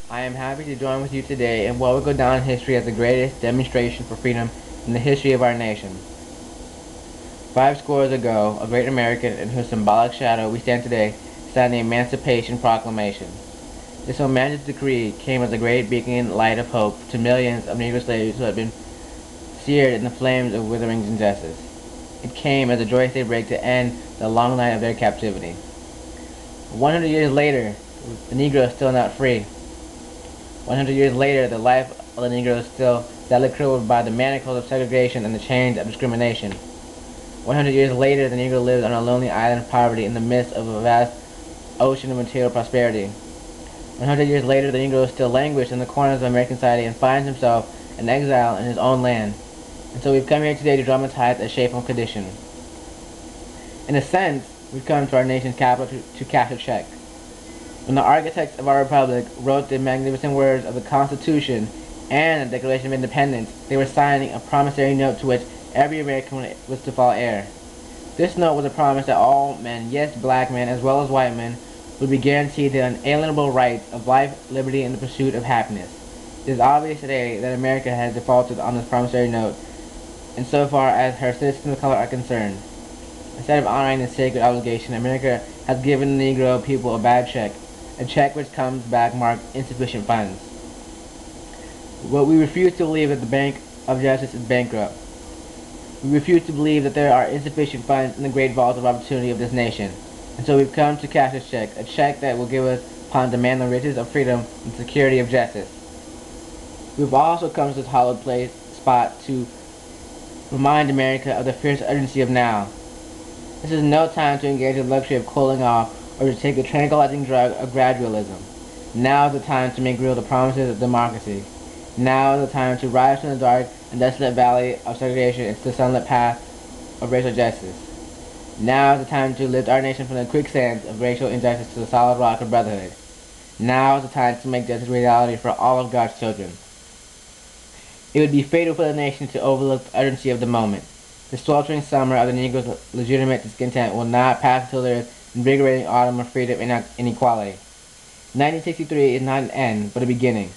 I am happy to join with you today in what will go down in history as the greatest demonstration for freedom in the history of our nation. 5 scores ago, a great American in whose symbolic shadow we stand today signed the Emancipation Proclamation. This momentous decree came as a great beacon light of hope to millions of Negro slaves who had been seared in the flames of withering injustice. It came as a joyous daybreak to end the long night of their captivity. 100 years later, the Negro is still not free. 100 years later, the life of the Negro is still sadly crippled by the manacles of segregation and the chains of discrimination. 100 years later, the Negro lives on a lonely island of poverty in the midst of a vast ocean of material prosperity. 100 years later, the Negro still languishes in the corners of American society and finds himself an exile in his own land. And so we've come here today to dramatize a shameful condition. In a sense, we've come to our nation's capital to cash a check. When the architects of our republic wrote the magnificent words of the Constitution and the Declaration of Independence, they were signing a promissory note to which every American was to fall heir. This note was a promise that all men, yes, black men as well as white men, would be guaranteed the unalienable rights of life, liberty, and the pursuit of happiness. It is obvious today that America has defaulted on this promissory note insofar as her citizens of color are concerned. Instead of honoring this sacred obligation, America has given the Negro people a bad check, a check which comes back marked insufficient funds. But we refuse to believe that the Bank of Justice is bankrupt. We refuse to believe that there are insufficient funds in the great vault of opportunity of this nation. And so we've come to cash this check, a check that will give us upon demand the riches of freedom and security of justice. We've also come to this hallowed spot to remind America of the fierce urgency of now. This is no time to engage in the luxury of cooling off or to take the tranquilizing drug of gradualism. Now is the time to make real the promises of democracy. Now is the time to rise from the dark and desolate valley of segregation into the sunlit path of racial justice. Now is the time to lift our nation from the quicksands of racial injustice to the solid rock of brotherhood. Now is the time to make justice a reality for all of God's children. It would be fatal for the nation to overlook the urgency of the moment. The sweltering summer of the Negro's legitimate discontent will not pass until there is invigorating autumn of freedom and inequality. 1963 is not an end, but a beginning.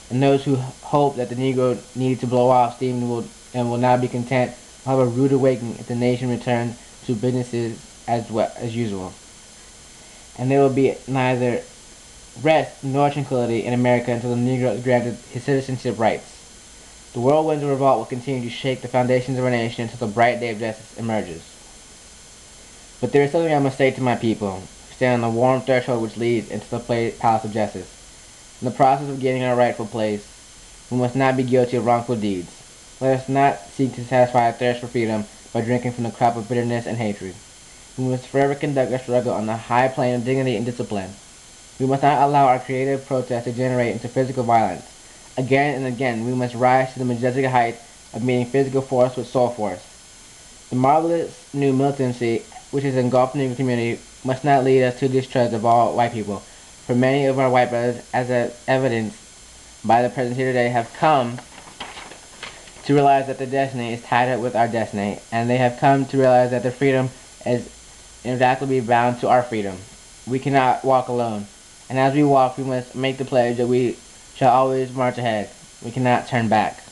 And those who hope that the Negro needed to blow off steam will not be content will have a rude awakening if the nation returns to businesses as usual. And there will be neither rest nor tranquility in America until the Negro is granted his citizenship rights. The whirlwinds of revolt will continue to shake the foundations of our nation until the bright day of justice emerges. But there is something I must say to my people, who stand on the warm threshold which leads into the palace of justice. In the process of gaining our rightful place, we must not be guilty of wrongful deeds. Let us not seek to satisfy our thirst for freedom by drinking from the cup of bitterness and hatred. We must forever conduct our struggle on the high plane of dignity and discipline. We must not allow our creative protest to degenerate into physical violence. Again and again, we must rise to the majestic height of meeting physical force with soul force. The marvelous new militancy which has engulfed the Negro community must not lead us to distrust of all white people, for many of our white brothers, as evidenced by the presence here today, have come to realize that their destiny is tied up with our destiny, and they have come to realize that their freedom is inextricably bound to our freedom. We cannot walk alone, and as we walk, we must make the pledge that we shall always march ahead. We cannot turn back.